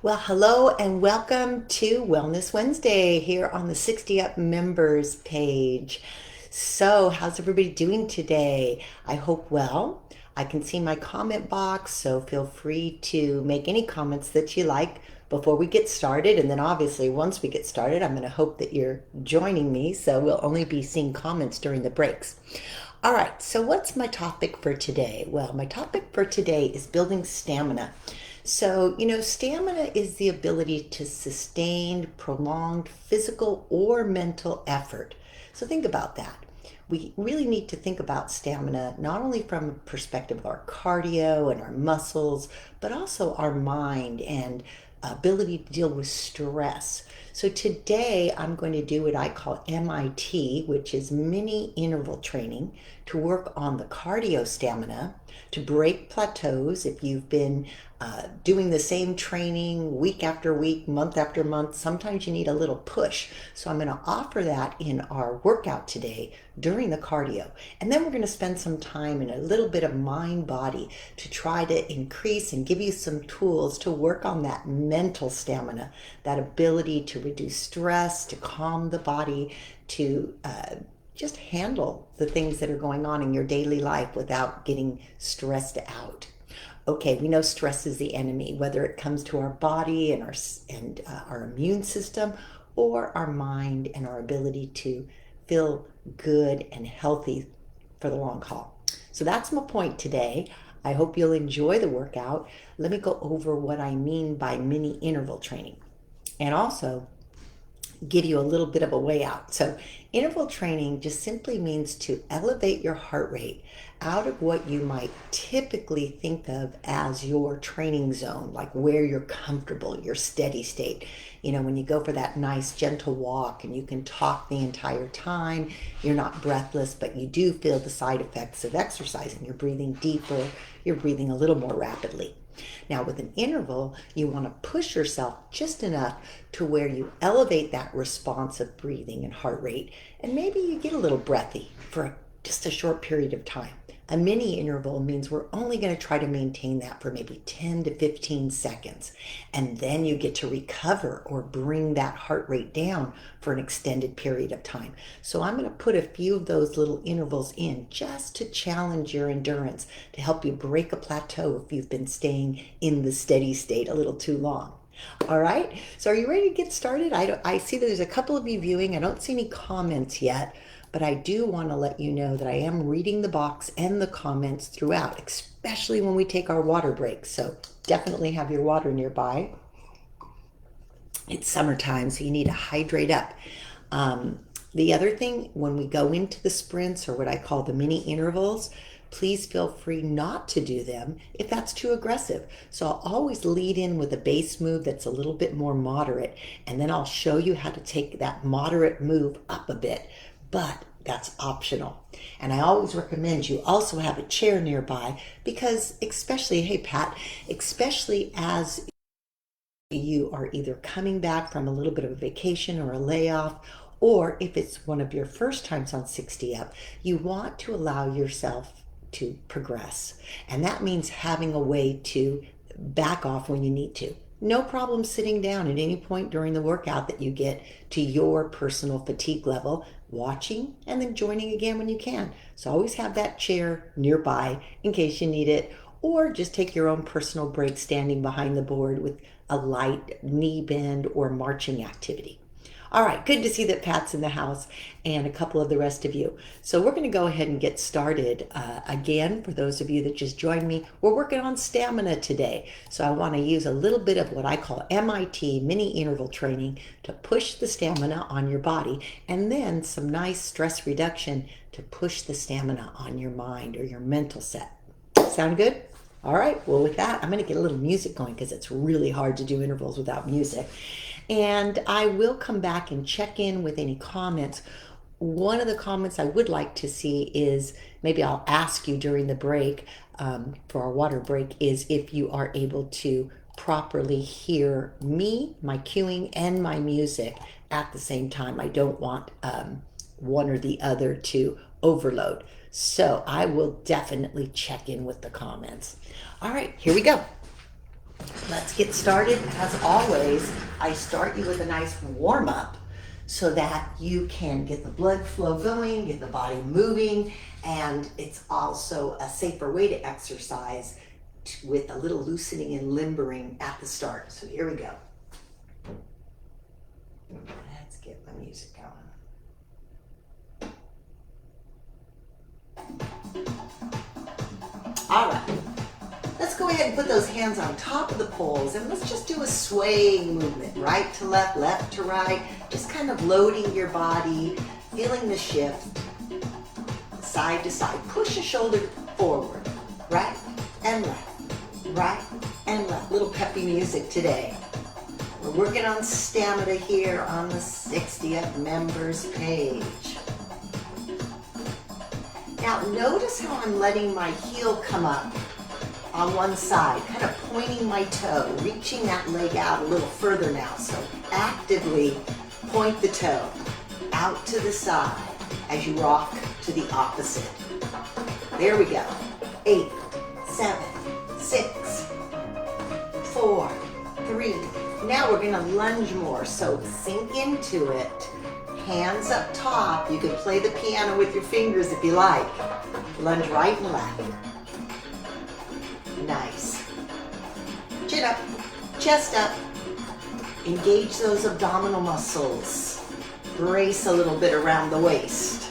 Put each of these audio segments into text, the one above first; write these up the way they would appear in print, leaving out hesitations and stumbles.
Well, hello and welcome to Wellness Wednesday here on the 60 Up members page. So, how's everybody doing today? I hope well. I can see my comment box, so feel free to make any comments that you like before we get started. And then, obviously, once we get started, I'm going to hope that you're joining me, so we'll only be seeing comments during the breaks. All right, so what's my topic for today? Well, my topic for today is building stamina. So, stamina is the ability to sustain prolonged physical or mental effort. So, think about that. We really need to think about stamina not only from a perspective of our cardio and our muscles, but also our mind and ability to deal with stress. So today I'm going to do what I call MIT, which is mini interval training, to work on the cardio stamina, to break plateaus. If you've been doing the same training week after week, month after month, sometimes you need a little push. So I'm going to offer that in our workout today during the cardio. And then we're going to spend some time in a little bit of mind body to try to increase and give you some tools to work on that mental stamina, that ability to reduce stress, to calm the body, to just handle the things that are going on in your daily life without getting stressed out. Okay, we know stress is the enemy, whether it comes to our body and our immune system, or our mind and our ability to feel good and healthy for the long haul. So that's my point today. I hope you'll enjoy the workout. Let me go over what I mean by mini interval training, and also give you a little bit of a way out. So, interval training just simply means to elevate your heart rate out of what you might typically think of as your training zone, like where you're comfortable, your steady state. When you go for that nice gentle walk and you can talk the entire time, you're not breathless, but you do feel the side effects of exercising. You're breathing deeper, you're breathing a little more rapidly. Now, with an interval, you want to push yourself just enough to where you elevate that responsive breathing and heart rate, and maybe you get a little breathy for just a short period of time. A mini interval means we're only going to try to maintain that for maybe 10 to 15 seconds. And then you get to recover or bring that heart rate down for an extended period of time. So I'm going to put a few of those little intervals in just to challenge your endurance, to help you break a plateau if you've been staying in the steady state a little too long. All right, so are you ready to get started? I see that there's a couple of you viewing. I don't see any comments yet, but I do want to let you know that I am reading the box and the comments throughout, especially when we take our water breaks. So definitely have your water nearby. It's summertime, so you need to hydrate up. The other thing, when we go into the sprints, or what I call the mini intervals, please feel free not to do them if that's too aggressive. So I'll always lead in with a base move that's a little bit more moderate, and then I'll show you how to take that moderate move up a bit, but that's optional. And I always recommend you also have a chair nearby, because especially, hey Pat, especially as you are either coming back from a little bit of a vacation or a layoff, or if it's one of your first times on 60 Up, you want to allow yourself to progress. And that means having a way to back off when you need to. No problem sitting down at any point during the workout that you get to your personal fatigue level, watching and then joining again when you can. So always have that chair nearby in case you need it, or just take your own personal break standing behind the board with a light knee bend or marching activity. All right, good to see that Pat's in the house and a couple of the rest of you. So we're going to go ahead and get started. Again, for those of you that just joined me, we're working on stamina today. So I want to use a little bit of what I call MIT, mini interval training, to push the stamina on your body, and then some nice stress reduction to push the stamina on your mind or your mental set. Sound good? All right, well, with that, I'm going to get a little music going because it's really hard to do intervals without music. And I will come back and check in with any comments. One of the comments I would like to see is, maybe I'll ask you during the break, for our water break, is if you are able to properly hear me, my cueing, and my music at the same time. I don't want one or the other to overload. So I will definitely check in with the comments. All right, here we go. Let's get started. As always, I start you with a nice warm-up so that you can get the blood flow going, get the body moving, and it's also a safer way to exercise with a little loosening and limbering at the start. So here we go. Let's get my music going. All right. Let's go ahead and put those hands on top of the poles and let's just do a swaying movement, right to left, left to right, just kind of loading your body, feeling the shift, side to side. Push a shoulder forward, right and left, right and left. Little peppy music today. We're working on stamina here on the 60th members page. Now notice how I'm letting my heel come up on one side, kind of pointing my toe, reaching that leg out a little further now. So actively point the toe out to the side as you rock to the opposite. There we go. 8, 7, 6, 4, 3. Now we're gonna lunge more, so sink into it. Hands up top. You can play the piano with your fingers if you like. Lunge right and left. Nice. Chin up, chest up. Engage those abdominal muscles. Brace a little bit around the waist.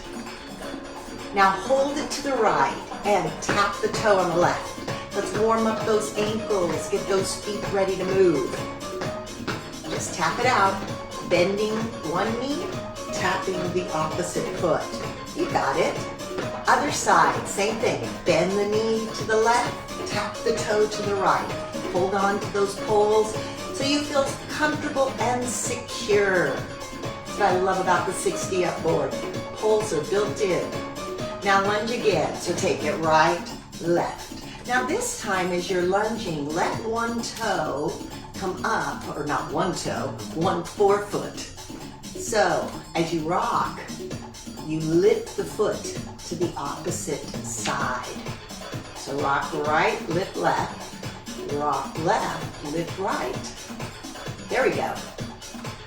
Now hold it to the right and tap the toe on the left. Let's warm up those ankles, get those feet ready to move. Just tap it out, bending one knee, tapping the opposite foot. You got it. Other side, same thing. Bend the knee to the left, tap the toe to the right. Hold on to those poles so you feel comfortable and secure. That's what I love about the 60-up board. Poles are built in. Now lunge again. So take it right, left. Now this time as you're lunging, let one toe come up, or not one toe, one forefoot. So as you rock, you lift the foot to the opposite side. So rock right, lift left, rock left, lift right. There we go.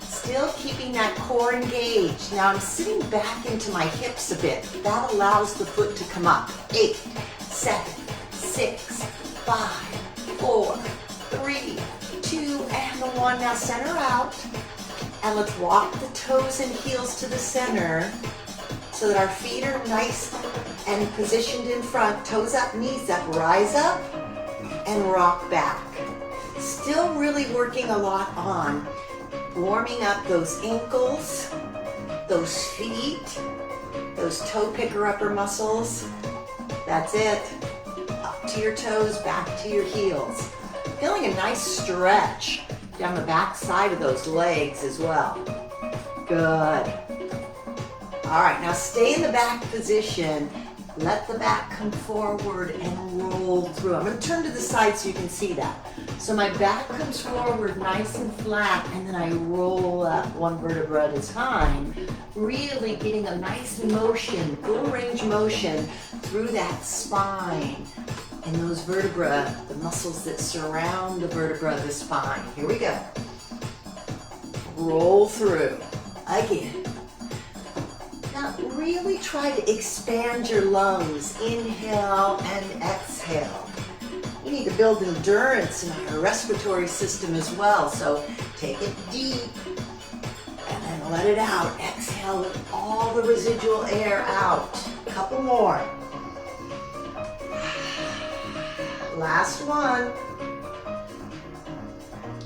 Still keeping that core engaged. Now I'm sitting back into my hips a bit. That allows the foot to come up. 8, 7, 6, 5, 4, 3, 2, and the 1. Now center out. And let's walk the toes and heels to the center so that our feet are nice and positioned in front. Toes up, knees up, rise up and rock back. Still really working a lot on warming up those ankles, those feet, those toe picker upper muscles. That's it. Up to your toes, back to your heels. Feeling a nice stretch down the back side of those legs as well. Good. All right, now stay in the back position. Let the back come forward and roll through. I'm going to turn to the side so you can see that. So my back comes forward nice and flat, and then I roll up one vertebra at a time, really getting a nice motion, full range motion through that spine and those vertebra, the muscles that surround the vertebra of the spine. Here we go. Roll through. Again. Now really try to expand your lungs. Inhale and exhale. You need to build endurance in your respiratory system as well. So take it deep and then let it out. Exhale with all the residual air out. A couple more. Last one.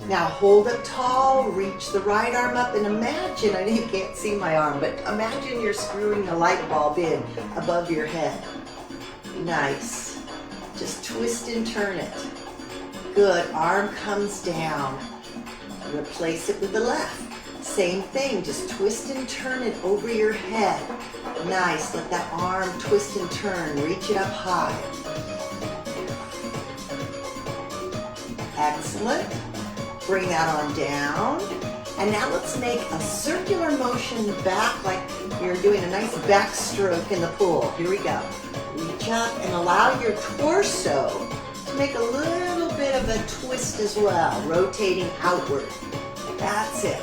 Now hold up tall, reach the right arm up, and imagine, I know you can't see my arm, but imagine you're screwing a light bulb in above your head. Nice. Just twist and turn it. Good. Arm comes down. Replace it with the left. Same thing. Just twist and turn it over your head. Nice. Let that arm twist and turn. Reach it up high. Excellent. Bring that arm down. And now let's make a circular motion back like you're doing a nice backstroke in the pool. Here we go. Reach up and allow your torso to make a little bit of a twist as well, rotating outward. That's it.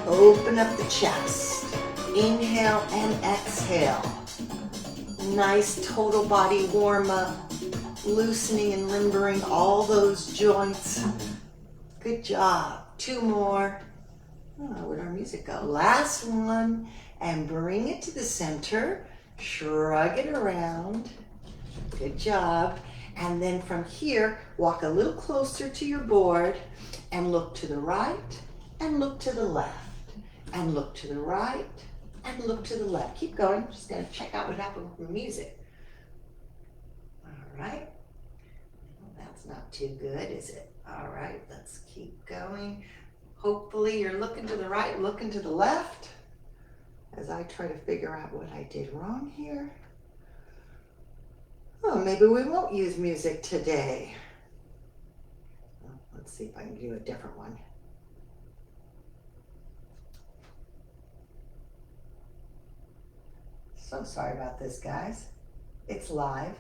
Open up the chest. Inhale and exhale. Nice total body warm up, loosening and limbering all those joints. Good job. 2 more. Oh, where'd our music go? Last one. And bring it to the center. Shrug it around. Good job. And then from here, walk a little closer to your board and look to the right and look to the left. And look to the right and look to the left. Keep going. Just going to check out what happened with the music. All right. Well, that's not too good, is it? All right, let's keep going. Hopefully you're looking to the right, looking to the left as I try to figure out what I did wrong here. Oh, maybe we won't use music today. Well, let's see if I can do a different one. So sorry about this, guys. It's live,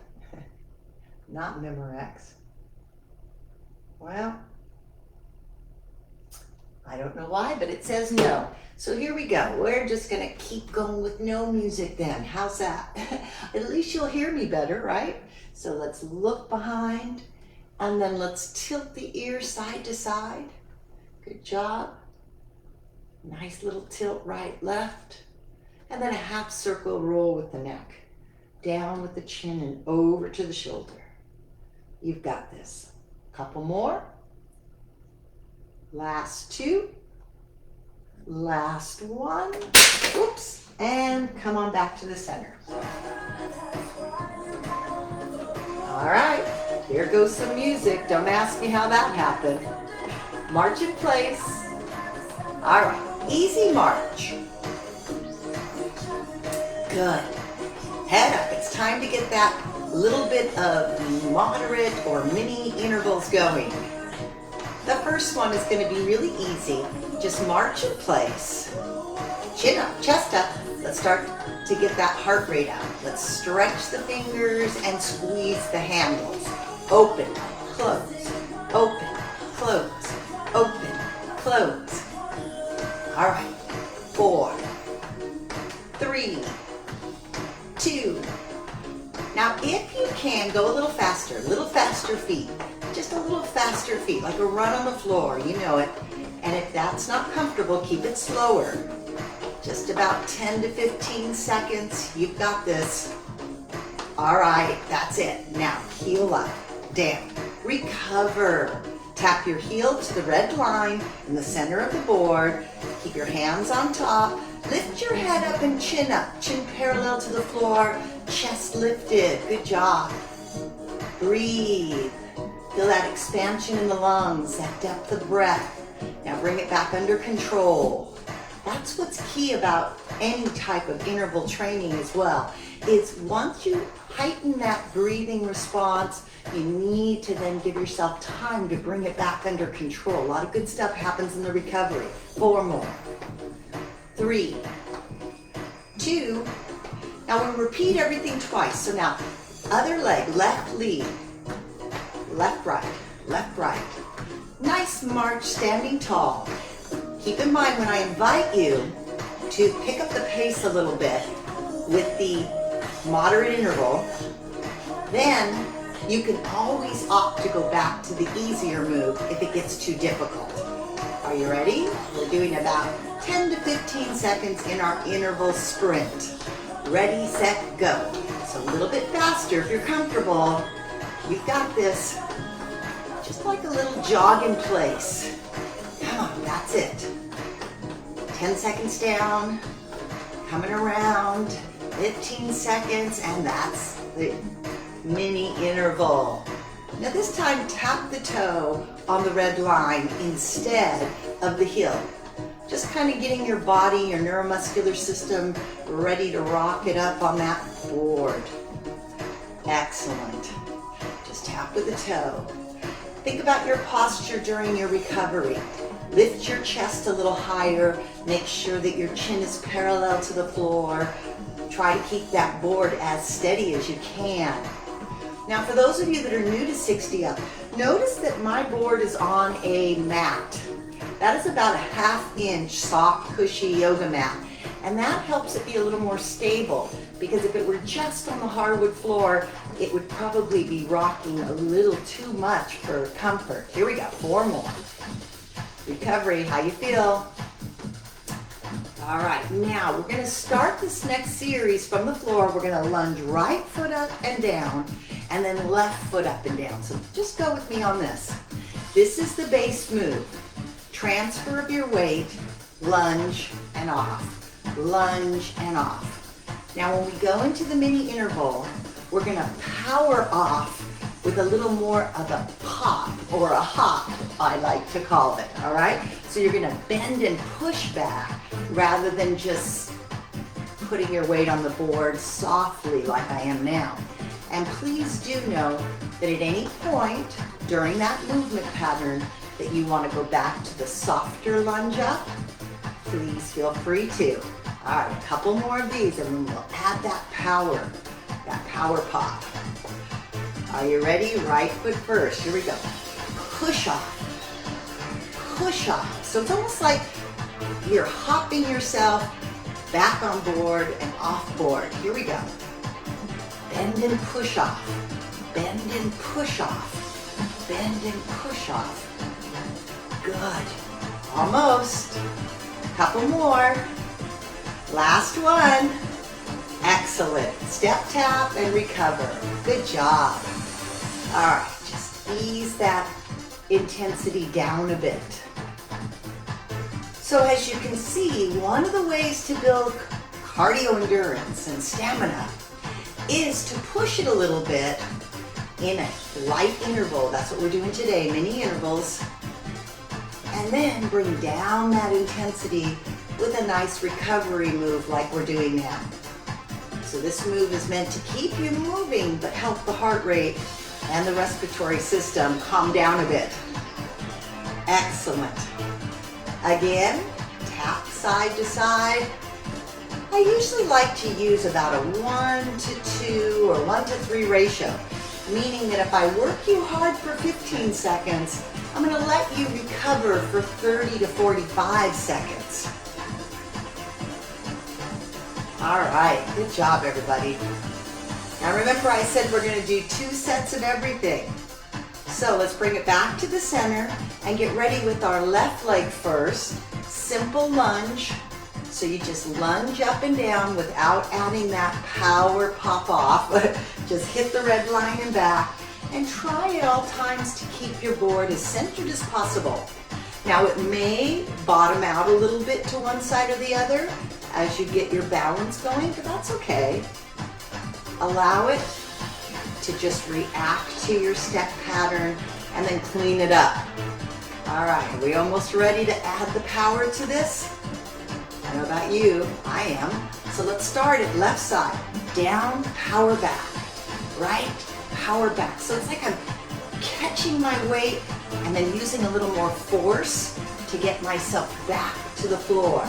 not Memorex. Well, I don't know why, but it says no. So here we go. We're just going to keep going with no music then. How's that? At least you'll hear me better, right? So let's look behind, and then let's tilt the ear side to side. Good job. Nice little tilt right, left. And then a half circle roll with the neck. Down with the chin and over to the shoulder. You've got this. Couple more. Last 2. Last 1. Whoops. And come on back to the center. All right. Here goes some music. Don't ask me how that happened. March in place. All right. Easy march. Good. Head up. It's time to get that little bit of moderate or mini intervals going. The first one is going to be really easy. Just march in place. Chin up, chest up. Let's start to get that heart rate out. Let's stretch the fingers and squeeze the handles. Open, close, open, close, open, close. All right. 4, 3, 2. Now, if you can, go a little faster feet. Just a little faster feet, like a run on the floor, you know it. And if that's not comfortable, keep it slower. Just about 10 to 15 seconds. You've got this. All right, that's it. Now, heel up, down, recover. Tap your heel to the red line in the center of the board. Keep your hands on top. Lift your head up and chin up. Chin parallel to the floor. Chest lifted. Good job. Breathe. Feel that expansion in the lungs, that depth of breath. Now bring it back under control. That's what's key about any type of interval training as well, is once you heighten that breathing response, you need to then give yourself time to bring it back under control. A lot of good stuff happens in the recovery. 4 more. 3, 2. Now we'll repeat everything twice. So now, other leg, left lead, left, right. Nice march, standing tall. Keep in mind when I invite you to pick up the pace a little bit with the moderate interval, then you can always opt to go back to the easier move if it gets too difficult. Are you ready? We're doing about 10 to 15 seconds in our interval sprint. Ready, set, go. So a little bit faster if you're comfortable. You've got this. Just like a little jog in place. Come on, that's it. 10 seconds down, coming around, 15 seconds, and that's the mini interval. Now this time, tap the toe on the red line instead of the heel. Just kind of getting your body, your neuromuscular system ready to rock it up on that board. Excellent. Just tap with the toe. Think about your posture during your recovery. Lift your chest a little higher. Make sure that your chin is parallel to the floor. Try to keep that board as steady as you can. Now, for those of you that are new to 60 Up, notice that my board is on a mat. That is about a 1/2 inch soft, cushy yoga mat. And that helps it be a little more stable, because if it were just on the hardwood floor, it would probably be rocking a little too much for comfort. Here we go, 4 more. Recovery, how you feel? All right, now we're gonna start this next series from the floor. We're gonna lunge right foot up and down, and then left foot up and down. So just go with me on this. This is the base move. Transfer of your weight, lunge and off, lunge and off. Now when we go into the mini interval, we're gonna power off with a little more of a pop or a hop, I like to call it, all right? So you're gonna bend and push back rather than just putting your weight on the board softly like I am now. And please do know that at any point during that movement pattern that you wanna go back to the softer lunge up, please feel free to. All right, a couple more of these and then we'll add that power pop. Are you ready? Right foot first. Here we go. Push off. Push off. So it's almost like you're hopping yourself back on board and off board. Here we go. Bend and push off. Bend and push off. Bend and push off. Good. Almost. Couple more. Last one. Excellent. Step tap and recover. Good job. All right, just ease that intensity down a bit. So as you can see, one of the ways to build cardio endurance and stamina is to push it a little bit in a light interval. That's what we're doing today, mini intervals. And then bring down that intensity with a nice recovery move like we're doing now. So this move is meant to keep you moving, but help the heart rate and the respiratory system calm down a bit. Excellent. Again, tap side to side. I usually like to use about a 1-to-2 or 1-to-3 ratio, meaning that if I work you hard for 15 seconds, I'm going to let you recover for 30 to 45 seconds. All right, good job, everybody. Now remember I said we're going to do 2 sets of everything. So let's bring it back to the center and get ready with our left leg first. Simple lunge. So you just lunge up and down without adding that power pop off. Just hit the red line and back, and try at all times to keep your board as centered as possible. Now it may bottom out a little bit to one side or the other as you get your balance going, but that's okay. Allow it to just react to your step pattern and then clean it up. All right, are we almost ready to add the power to this? I don't know about you, I am. So let's start at left side. Down, power back. Right, power back. So it's like I'm catching my weight and then using a little more force to get myself back to the floor.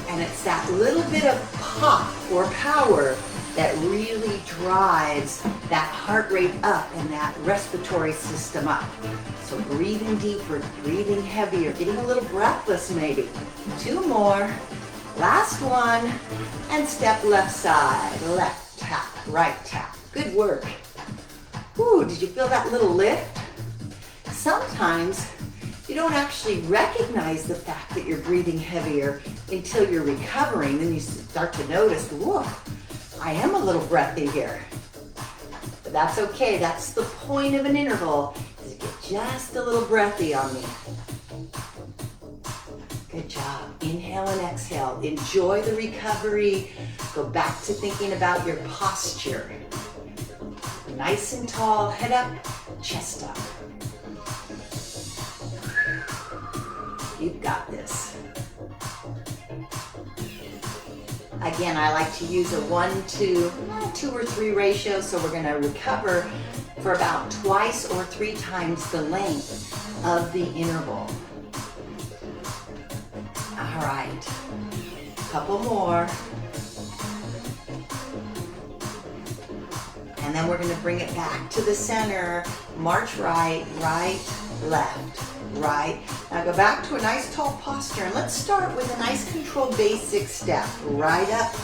And it's that little bit of pop or power that really drives that heart rate up and that respiratory system up. So breathing deeper, breathing heavier, getting a little breathless maybe. 2 more. Last one. And step left side. Left tap, right tap. Good work. Ooh, did you feel that little lift? Sometimes you don't actually recognize the fact that you're breathing heavier until you're recovering. Then you start to notice, whoa, I am a little breathy here. But that's okay. That's the point of an interval, is to get just a little breathy on me. Good job. Inhale and exhale. Enjoy the recovery. Go back to thinking about your posture. Nice and tall, head up, chest up. You've got this. Again, I like to use a 1-to-2 or 3 ratio, so we're going to recover for about 2 or 3 times the length of the interval. All right, couple more. And then we're going to bring it back to the center. March right, right, left, right. Now go back to a nice tall posture. And let's start with a nice controlled basic step. Right up,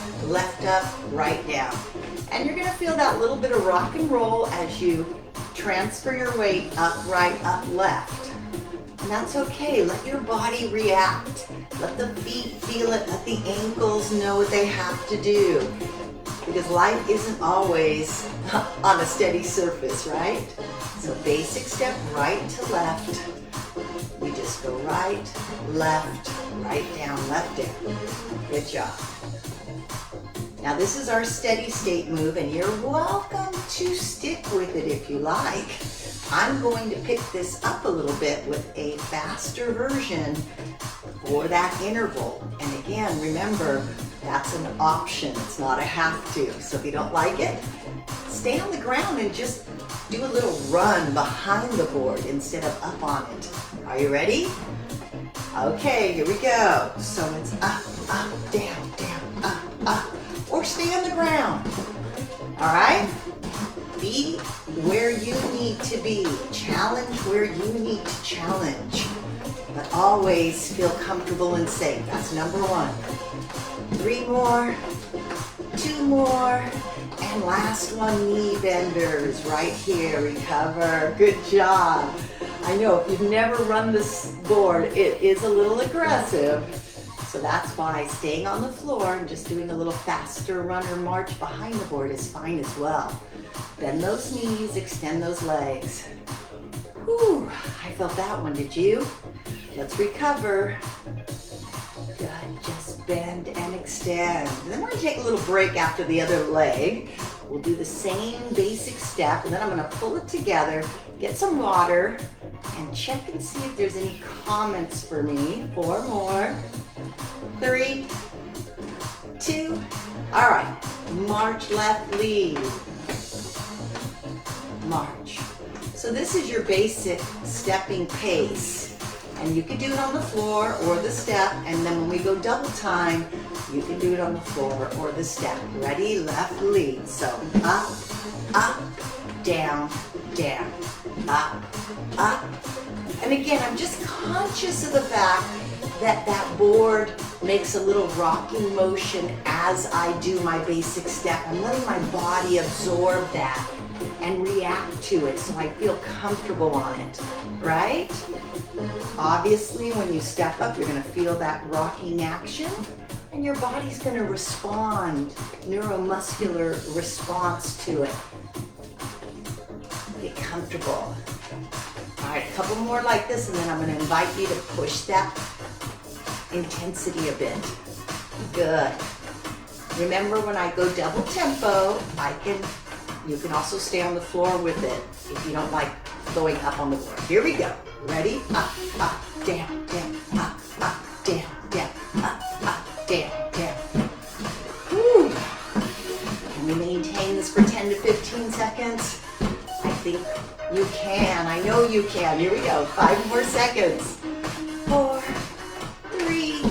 right down. And you're going to feel that little bit of rock and roll as you transfer your weight up, right, up, left. And that's okay. Let your body react. Let the feet feel it. Let the ankles know what they have to do. Because life isn't always on a steady surface, right? So basic step, right to left. We just go right down, left down. Good job. Now this is our steady state move, and you're welcome to stick with it if you like. I'm going to pick this up a little bit with a faster version for that interval. And again, remember, that's an option. It's not a have to. So if you don't like it, stay on the ground and just do a little run behind the board instead of up on it. Are you ready? Okay, here we go. So it's up, down, up. Or stay on the ground. All right? Be where you need to be. Challenge where you need to challenge. But always feel comfortable and safe. That's number one. 3 more, 2 more, and last one, knee benders right here. Recover. Good job. I know if you've never run this board, it is a little aggressive. So that's why staying on the floor and just doing a little faster run or march behind the board is fine as well. Bend those knees, extend those legs. Whew, I felt that one, did you? Let's recover. Good, just bend and extend. And then we're gonna take a little break after the other leg. We'll do the same basic step, and then I'm gonna pull it together, get some water, and check and see if there's any comments for me. 4 more. 3, 2, all right. March left, lead. March. So this is your basic stepping pace. And you can do it on the floor or the step, and then when we go double time, you can do it on the floor or the step. Ready, left, lead. So up, down, up. And again, I'm just conscious of the fact that that board makes a little rocking motion as I do my basic step. I'm letting my body absorb that and react to it so I feel comfortable on it, right? Obviously, when you step up, you're going to feel that rocking action, and your body's going to respond, neuromuscular response to it. Get comfortable. All right, a couple more like this, and then I'm going to invite you to push that intensity a bit. Good. Remember, when I go double tempo, you can also stay on the floor with it if you don't like going up on the board. Here we go. Ready? Up, down, up, down, up, down. Whew. Can we maintain this for 10 to 15 seconds? I think you can. I know you can. Here we go. 5 more seconds. 4, 3,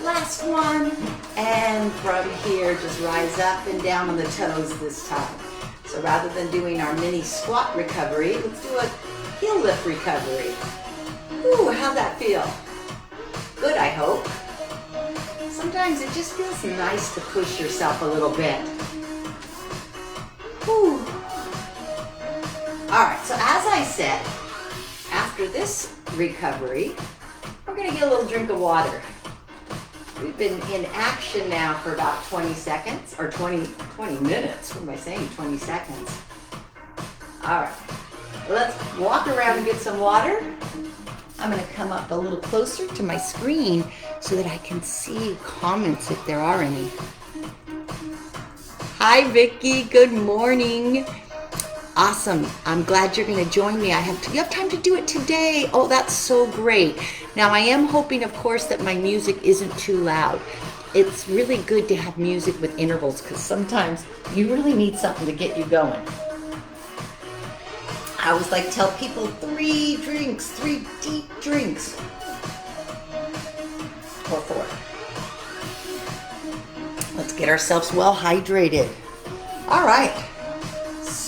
last one. And from here, just rise up and down on the toes this time. So rather than doing our mini squat recovery, let's do a heel lift recovery. Ooh, how'd that feel? Good, I hope. Sometimes it just feels nice to push yourself a little bit. Ooh. All right, so as I said, after this recovery, we're gonna get a little drink of water. We've been in action now for about 20 seconds, or 20 minutes. What am I saying, 20 seconds? All right, let's walk around and get some water. I'm gonna come up a little closer to my screen so that I can see comments if there are any. Hi, Vicki, good morning. Awesome, I'm glad you're gonna join me. You have time to do it today. Oh, that's so great. Now, I am hoping, of course, that my music isn't too loud. It's really good to have music with intervals because sometimes you really need something to get you going. I always like to tell people 3 deep drinks. Or 4. Let's get ourselves well hydrated. All right.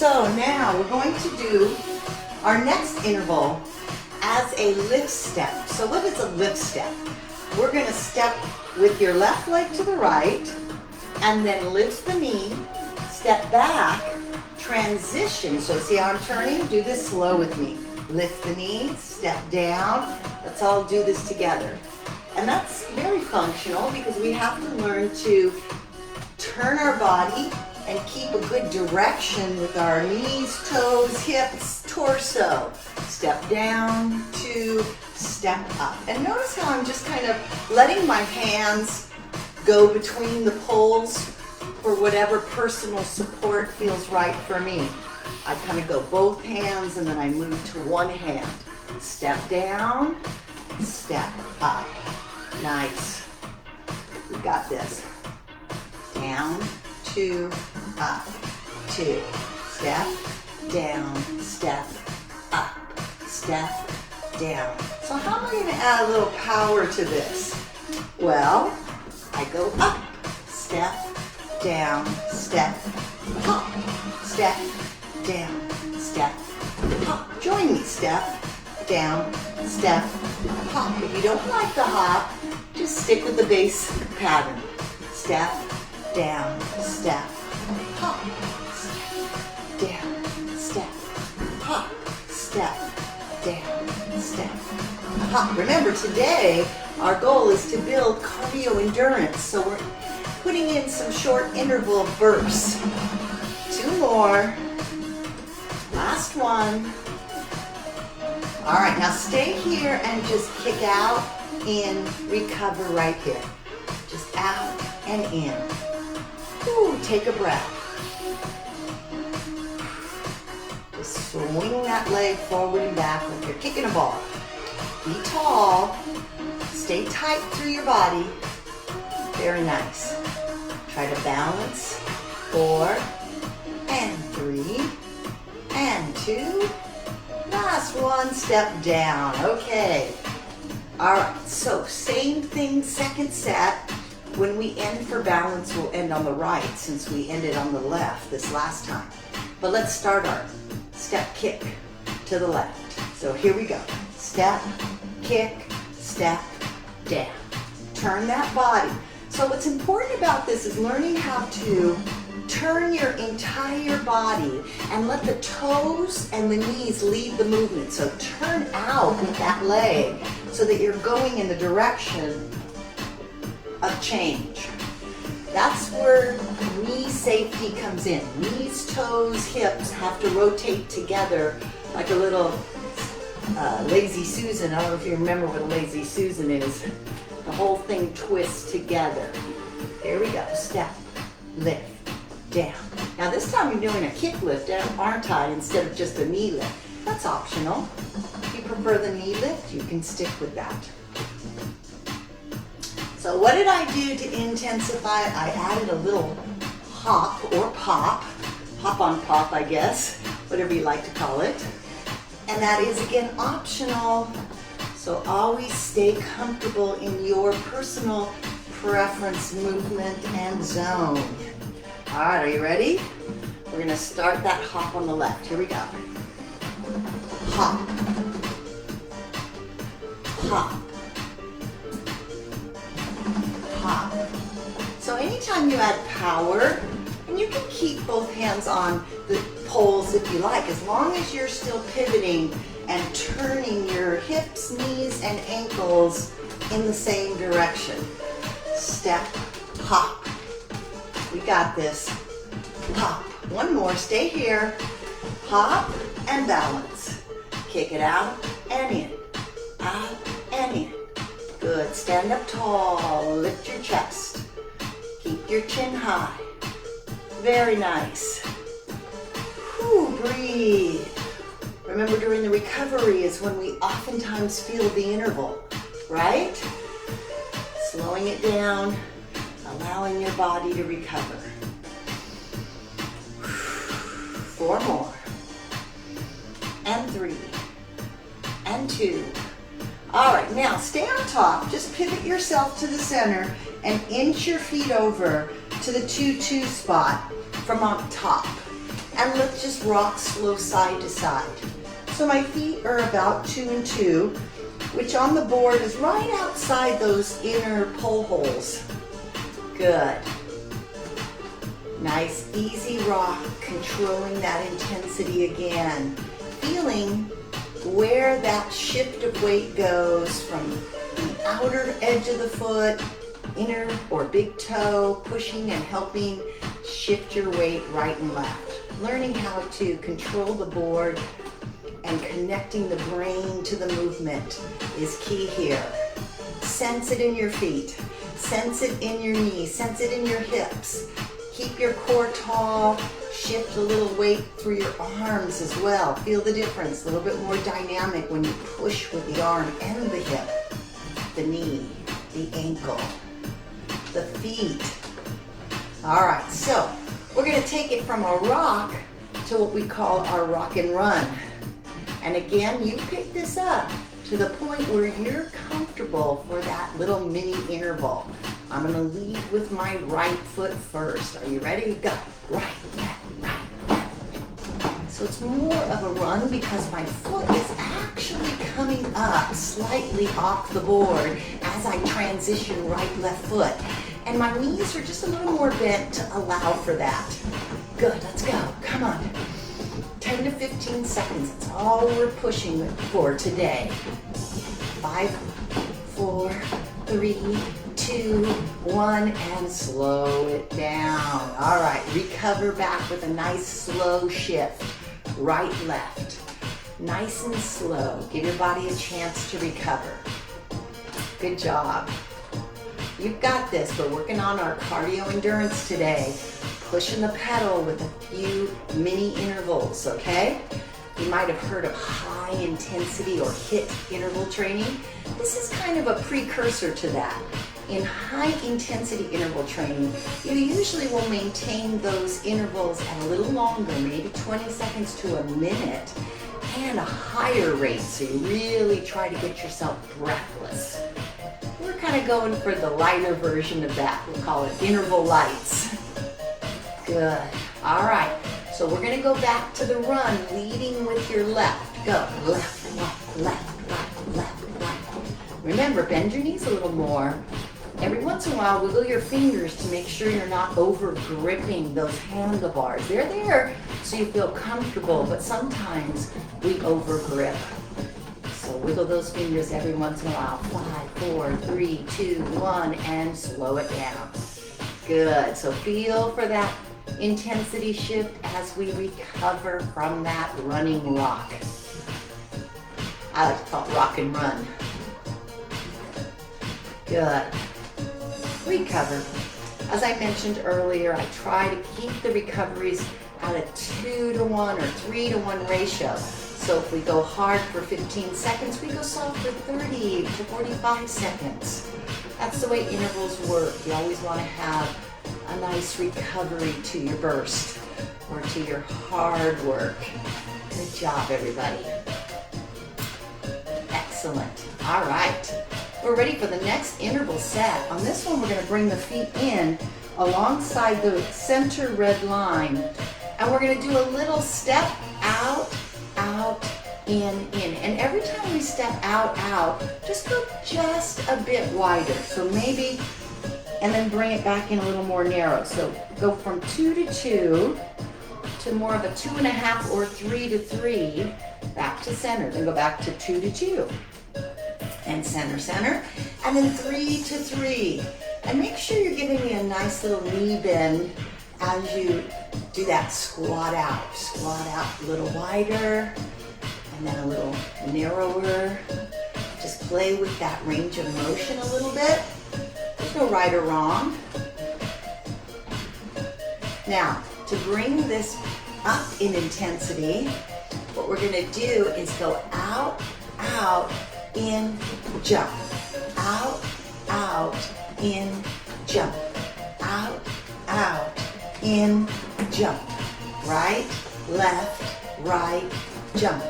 So now we're going to do our next interval as a lift step. So what is a lift step? We're going to step with your left leg to the right and then lift the knee, step back, transition. So see how I'm turning? Do this slow with me. Lift the knee, step down. Let's all do this together. And that's very functional because we have to learn to turn our body and keep a good direction with our knees, toes, hips, torso. Step down, 2, step up. And notice how I'm just kind of letting my hands go between the poles for whatever personal support feels right for me. I kind of go both hands and then I move to one hand. Step down, step up. Nice. We got this. Down, 2, up, 2. Step, down, step, up, step, down. So how am I going to add a little power to this? Well, I go up, step, down, step, hop, step, down, step, hop. Join me, step, down, step, hop. If you don't like the hop, just stick with the base pattern. Step, down, step, hop, step, down, step, hop, step, down, step, hop. Remember, today our goal is to build cardio endurance, so we're putting in some short interval bursts. 2 more. Last one. All right, now stay here and just kick out, in, recover right here. Just out and in. Ooh, take a breath. Just swing that leg forward and back like you're kicking a ball. Be tall. Stay tight through your body. Very nice. Try to balance. 4 and 3 and 2. Last one, step down. Okay. All right, so same thing, second set. When we end for balance, we'll end on the right since we ended on the left this last time. But let's start our step kick to the left. So here we go. Step, kick, step, down. Turn that body. So what's important about this is learning how to turn your entire body and let the toes and the knees lead the movement. So turn out with that leg so that you're going in the direction of change. That's where knee safety comes in. Knees, toes, hips have to rotate together like a little lazy Susan. I don't know if you remember what a lazy Susan is. The whole thing twists together. Here we go. Step, lift, down. Now this time you're doing a kick lift, aren't I, instead of just a knee lift. That's optional. If you prefer the knee lift, you can stick with that. So what did I do to intensify? I added a little hop or pop. Hop on pop, I guess. Whatever you like to call it. And that is, again, optional. So always stay comfortable in your personal preference, movement, and zone. All right, are you ready? We're going to start that hop on the left. Here we go. Hop. Hop. Hop. So anytime you add power, and you can keep both hands on the poles if you like, as long as you're still pivoting and turning your hips, knees, and ankles in the same direction. Step, hop. We got this. Hop. One more. Stay here. Hop and balance. Kick it out and in. Out and in. Good. Stand up tall. Lift your chest. Keep your chin high. Very nice. Whew, breathe. Remember, during the recovery is when we oftentimes feel the interval, right? Slowing it down, allowing your body to recover. 4 more. And 3. And 2. All right, now stay on top. Just pivot yourself to the center and inch your feet over to the 2-2 spot from on top. And let's just rock slow side to side. So my feet are about 2 and 2, which on the board is right outside those inner pole holes. Good. Nice, easy rock, controlling that intensity again. Feeling where that shift of weight goes from the outer edge of the foot, inner or big toe, pushing and helping shift your weight right and left. Learning how to control the board and connecting the brain to the movement is key here. Sense it in your feet, sense it in your knees, sense it in your hips. Keep your core tall, shift a little weight through your arms as well. Feel the difference, a little bit more dynamic when you push with the arm and the hip, the knee, the ankle, the feet. All right, so we're gonna take it from a rock to what we call our rock and run. And again, you pick this up to the point where you're comfortable for that little mini interval. I'm gonna lead with my right foot first. Are you ready? Go. Right, left, right, left. So it's more of a run because my foot is actually coming up slightly off the board as I transition right, left foot. And my knees are just a little more bent to allow for that. Good, let's go, come on. 10 to 15 seconds, that's all we're pushing for today. 5, 4, 3, 2, 1, and slow it down. All right, recover back with a nice slow shift. Right, left. Nice and slow. Give your body a chance to recover. Good job. You've got this. We're working on our cardio endurance today. Pushing the pedal with a few mini intervals, okay? You might have heard of high intensity or HIIT interval training. This is kind of a precursor to that. In high intensity interval training, you usually will maintain those intervals at a little longer, maybe 20 seconds to a minute, and a higher rate, so you really try to get yourself breathless. We're kind of going for the lighter version of that. We'll call it interval lights. Good. All right. So we're going to go back to the run, leading with your left. Go. Left, left, left, left, left, left. Remember, bend your knees a little more. Every once in a while, wiggle your fingers to make sure you're not over gripping those handlebars. They're there so you feel comfortable, but sometimes we over grip. So wiggle those fingers every once in a while. 5, 4, 3, 2, 1, and slow it down. Good. So feel for that intensity shift as we recover from that running rock. I like to call it rock and run. Good. Recover. As I mentioned earlier, I try to keep the recoveries at a 2 to 1 or 3 to 1 ratio. So if we go hard for 15 seconds, we go soft for 30 to 45 seconds. That's the way intervals work. You always want to have a nice recovery to your burst or to your hard work. Good job, everybody. Excellent. All right. We're ready for the next interval set. On this one, we're going to bring the feet in alongside the center red line. And we're going to do a little step out, out, in. And every time we step out, just go just a bit wider. So maybe, and then bring it back in a little more narrow. So go from 2 to 2 to more of a 2.5 or 3 to 3, back to center. Then go back to 2 to 2. And center, center, and then 3 to 3. And make sure you're giving me a nice little knee bend as you do that squat out. Squat out a little wider, and then a little narrower. Just play with that range of motion a little bit. There's no right or wrong. Now, to bring this up in intensity, what we're gonna do is go out, out, in, jump. Out, out, in, jump. Out, out, in, jump. Right, left, right, jump.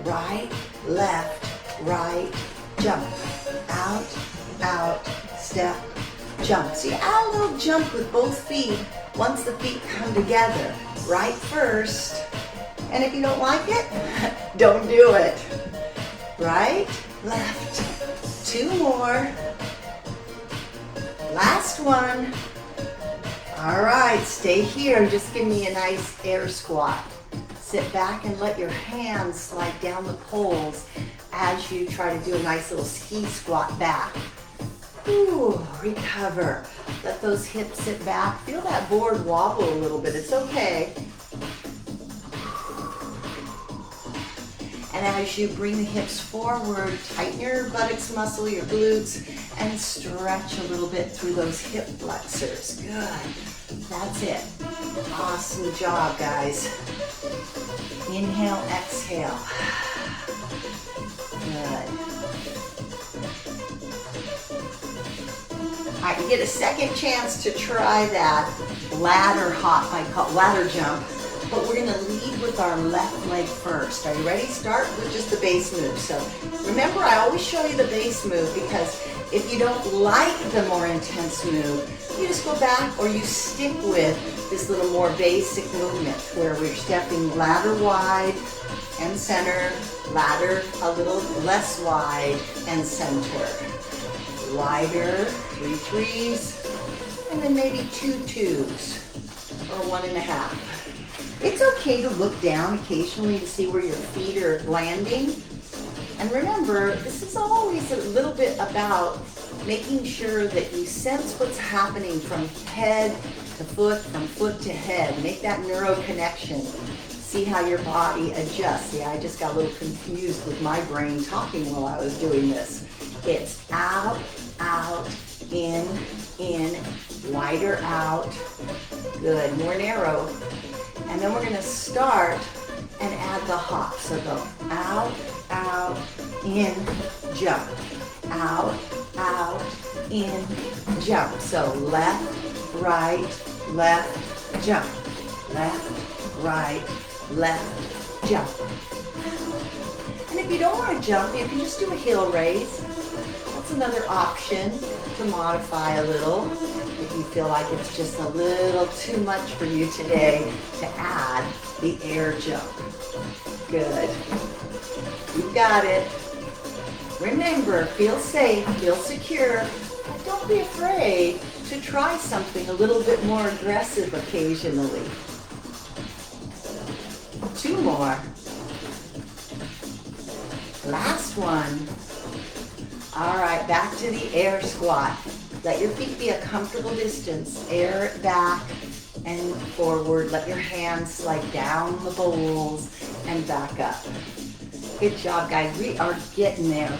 Right, left, right, jump. Out, out, step, jump. So you add a little jump with both feet once the feet come together. right first. And if you don't like it, don't do it. Right, left, 2 more. Last one. All right, stay here. Just give me a nice air squat. Sit back and let your hands slide down the poles as you try to do a nice little ski squat back. Ooh, recover. Let those hips sit back. Feel that board wobble a little bit. It's okay. And as you bring the hips forward, tighten your buttocks muscle, your glutes, and stretch a little bit through those hip flexors. Good. That's it. Awesome job, guys. Inhale, exhale. Good. All right, you get a second chance to try that ladder hop, I call ladder jump. But we're gonna lead with our left leg first. Are you ready? Start with just the base move. So remember, I always show you the base move because if you don't like the more intense move, you just go back or you stick with this little more basic movement where we're stepping ladder wide and center, ladder a little less wide and center. Wider, 3 threes, and then maybe 2 twos or 1.5. It's okay to look down occasionally to see where your feet are landing. And remember, this is always a little bit about making sure that you sense what's happening from head to foot, from foot to head. Make that neuro connection. See how your body adjusts. See, I just got a little confused with my brain talking while I was doing this. It's out, out, in, wider out. Good, more narrow. And then we're gonna start and add the hop. So go out, out, in, jump. Out, in, jump. So left, right, jump. Left, right, jump. And if you don't want to jump, you can just do a heel raise. That's another option to modify a little if you feel like it's just a little too much for you today to add the air jump. Good. You got it. Remember, feel safe, feel secure, and don't be afraid to try something a little bit more aggressive occasionally. 2 more. Last one. All right, back to the air squat. Let your feet be a comfortable distance. Air it back and forward. Let your hands slide down the bowls and back up. Good job, guys. We are getting there.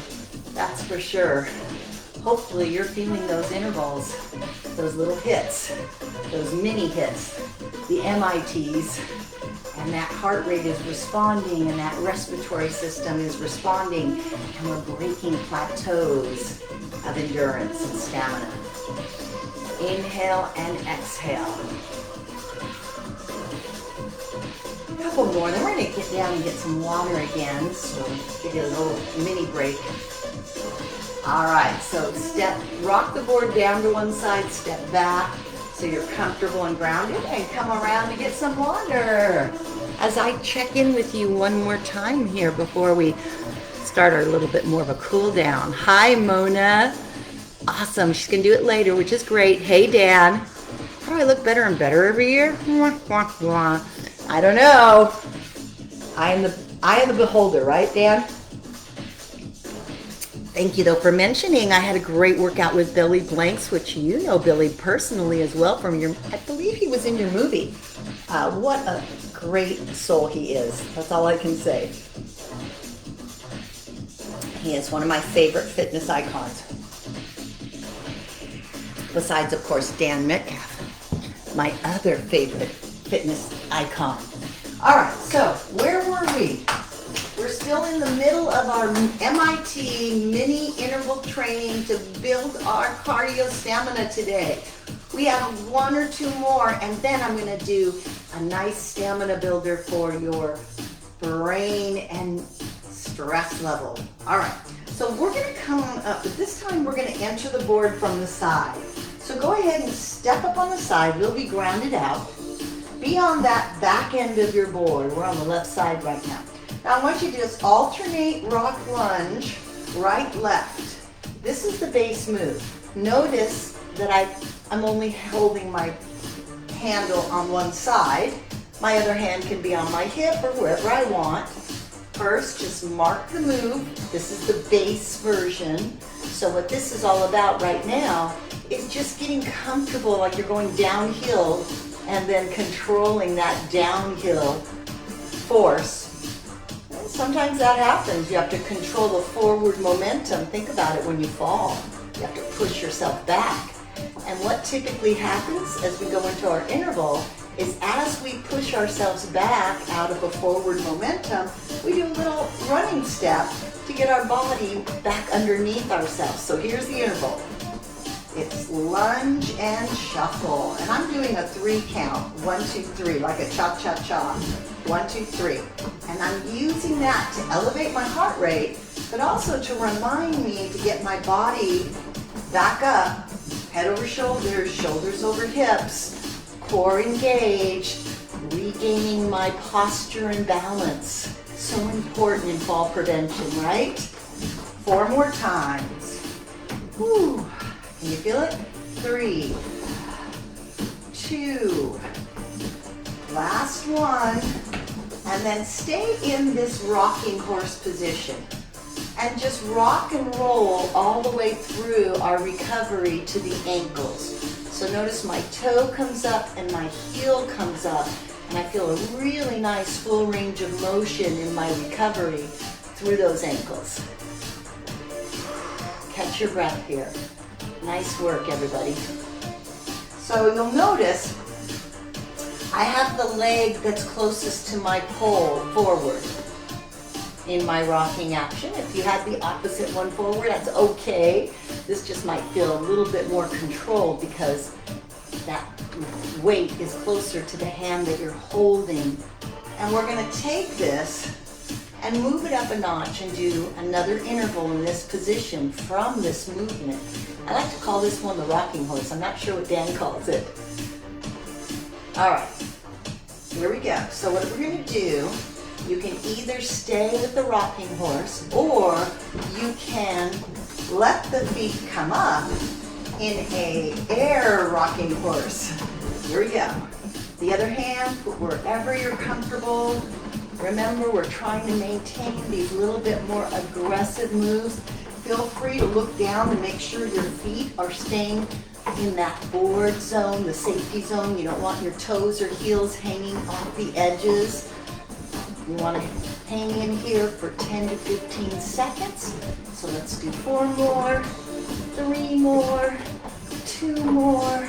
That's for sure. Hopefully you're feeling those intervals, those little hits, those mini hits, the MITs, and that heart rate is responding and that respiratory system is responding, and we're breaking plateaus of endurance and stamina. Inhale and exhale. A couple more, then we're going to get down and get some water again, so give you a little mini break. All right, so rock the board down to one side, step back so you're comfortable and grounded, and come around to get some water. As I check in with you one more time here before we start our little bit more of a cool down. Hi, Mona. Awesome, she's gonna do it later, which is great. Hey, Dan. How do I look better and better every year? I don't know. I am the beholder, right, Dan? Thank you, though, for mentioning. I had a great workout with Billy Blanks, which you know Billy personally as well from I believe he was in your movie. What a great soul he is. That's all I can say. He is one of my favorite fitness icons. Besides, of course, Dan Metcalf, my other favorite fitness icon. All right, so where were we? We're still in the middle of our MIT mini interval training to build our cardio stamina today. We have 1 or 2 more, and then I'm going to do a nice stamina builder for your brain and stress level. All right, so we're going to come up, but this time we're going to enter the board from the side. So go ahead and step up on the side. We'll be grounded out. be on that back end of your board. We're on the left side right now. Now I want you to just alternate rock lunge, right, left. This is the base move. Notice that I'm only holding my handle on one side. My other hand can be on my hip or wherever I want. First, just mark the move. This is the base version. So what this is all about right now is just getting comfortable like you're going downhill and then controlling that downhill force. And sometimes that happens. You have to control the forward momentum. Think about it when you fall. You have to push yourself back. And what typically happens as we go into our interval is as we push ourselves back out of a forward momentum, we do a little running step to get our body back underneath ourselves. So here's the interval. It's lunge and shuffle. And I'm doing a 3 count. 1, 2, 3, like a cha-cha-cha. 1, 2, 3. And I'm using that to elevate my heart rate, but also to remind me to get my body back up, head over shoulders, shoulders over hips, core engaged, regaining my posture and balance. So important in fall prevention, right? 4 more times. Whew. Can you feel it? 3, 2, last one, and then stay in this rocking horse position. And just rock and roll all the way through our recovery to the ankles. So notice my toe comes up and my heel comes up, and I feel a really nice full range of motion in my recovery through those ankles. Catch your breath here. Nice work, everybody. So you'll notice I have the leg that's closest to my pole forward in my rocking action. If you had the opposite one forward, that's okay. This just might feel a little bit more controlled because that weight is closer to the hand that you're holding. And we're gonna take this and move it up a notch and do another interval in this position from this movement. I like to call this one the rocking horse. I'm not sure what Dan calls it. All right, here we go. So what we're gonna do, you can either stay with the rocking horse or you can let the feet come up in a air rocking horse. Here we go. The other hand, put wherever you're comfortable. Remember, we're trying to maintain these little bit more aggressive moves. Feel free to look down and make sure your feet are staying in that board zone, the safety zone. You don't want your toes or heels hanging off the edges. You want to hang in here for 10 to 15 seconds. So let's do 4 more, 3 more, 2 more,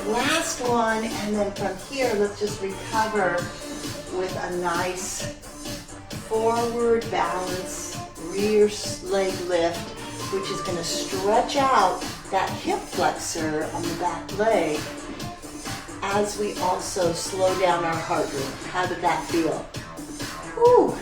last one, and then from here, let's just recover with a nice forward balance, rear leg lift, which is going to stretch out that hip flexor on the back leg as we also slow down our heart rate. How did that feel? Whew.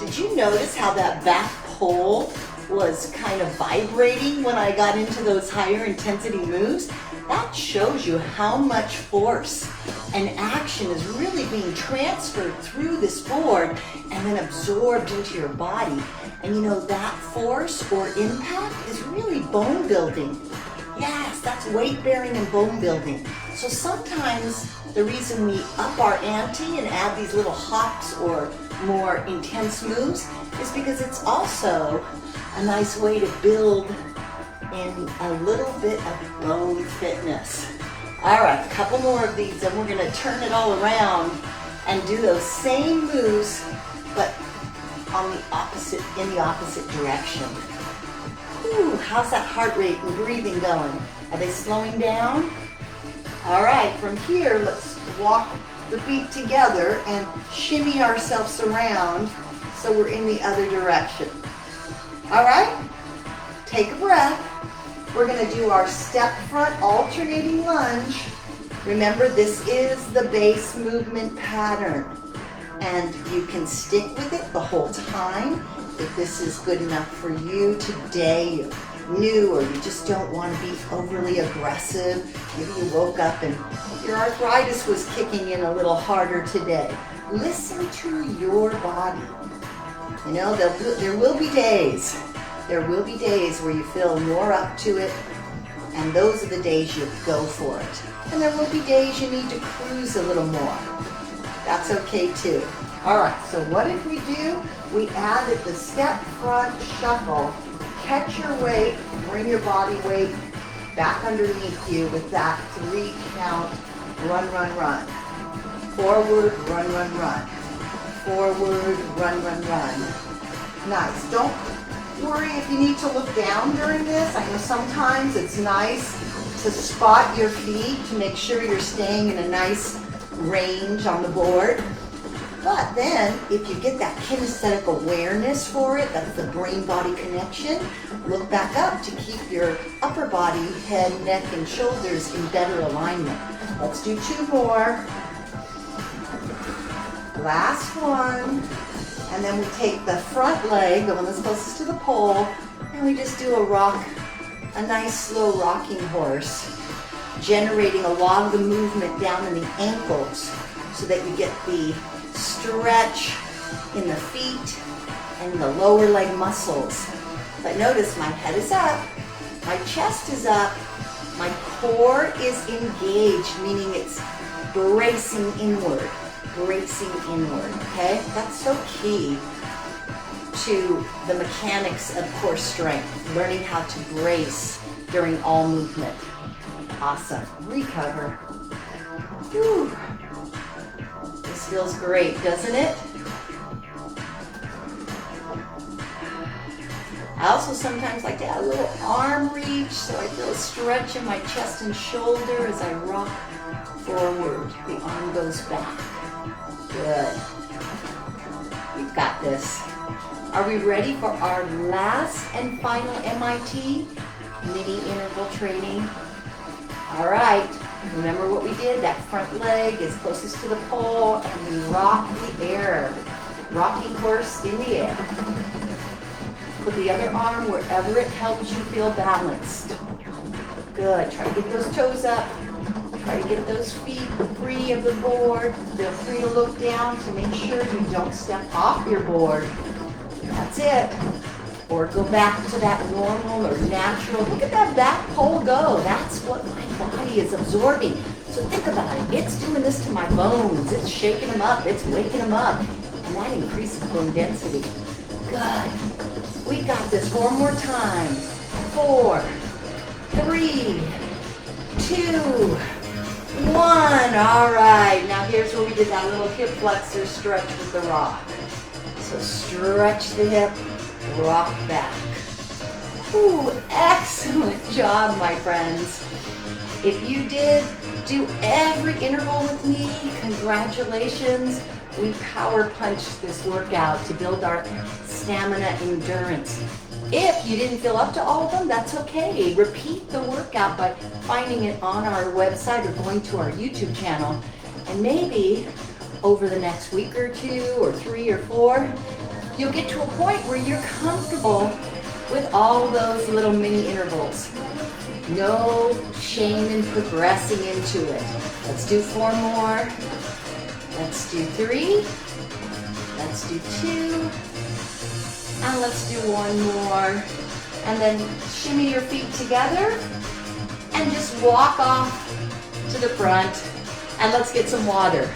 Did you notice how that back pole was kind of vibrating when I got into those higher intensity moves? That shows you how much force and action is really being transferred through this board and then absorbed into your body. And you know, that force or impact is really bone building. Yes, that's weight bearing and bone building. So sometimes the reason we up our ante and add these little hops or more intense moves is because it's also a nice way to build in a little bit of bone fitness. All right, a couple more of these and we're gonna turn it all around and do those same moves, but on the opposite, in the opposite direction. Whew, how's that heart rate and breathing going? Are they slowing down? All right, from here, let's walk the feet together and shimmy ourselves around so we're in the other direction. All right, take a breath. We're gonna do our step front alternating lunge. Remember, this is the base movement pattern, and you can stick with it the whole time if this is good enough for you today. new, or you just don't want to be overly aggressive. Maybe you woke up and your arthritis was kicking in a little harder today. Listen to your body. You know, there will be days. There will be days where you feel more up to it, and those are the days you go for it. And there will be days you need to cruise a little more. That's okay too. All right, so what did we do? We added the step front shuffle. Catch your weight, bring your body weight back underneath you with that 3 count run, run, run. Forward, run, run, run. Forward, run, run, run. Nice. Don't worry if you need to look down during this. I know sometimes it's nice to spot your feet to make sure you're staying in a nice range on the board. But then, if you get that kinesthetic awareness for it, that's the brain-body connection, look back up to keep your upper body, head, neck, and shoulders in better alignment. Let's do 2 more. Last one. And then we take the front leg, the one that's closest to the pole, and we just do a nice slow rocking horse, generating a lot of the movement down in the ankles so that you get the stretch in the feet and the lower leg muscles. But notice my head is up, my chest is up, my core is engaged, meaning it's bracing inward, okay? That's so key to the mechanics of core strength, learning how to brace during all movement. Awesome. Recover. Whew. This feels great, doesn't it? I also sometimes like to add a little arm reach so I feel a stretch in my chest and shoulder as I rock forward. The arm goes back. Good. We've got this. Are we ready for our last and final MIT? Mini interval training. All right. Remember what we did? That front leg is closest to the pole, and we rock the air. Rocking horse in the air. Put the other arm wherever it helps you feel balanced. Good. Try to get those toes up. Try to get those feet free of the board. Feel free to look down to make sure you don't step off your board. That's it. Or go back to that normal or natural. Look at that back pole go. That's what my body is absorbing. So think about it. It's doing this to my bones. It's shaking them up. It's waking them up. And that increases bone density. Good. We got this. 4 more times. 4, 3, 2, 1. All right. Now here's where we did that little hip flexor stretch with the rock. So stretch the hip, rock back. Ooh, excellent job, my friends. If you did do every interval with me, congratulations. We power punched this workout to build our stamina endurance. If you didn't feel up to all of them, that's okay. Repeat the workout by finding it on our website or going to our YouTube channel. And maybe over the next week or 2 or 3 or 4, you'll get to a point where you're comfortable with all those little mini intervals. No shame in progressing into it. Let's do 4 more. Let's do 3. Let's do 2. And let's do 1 more. And then shimmy your feet together and just walk off to the front. And let's get some water.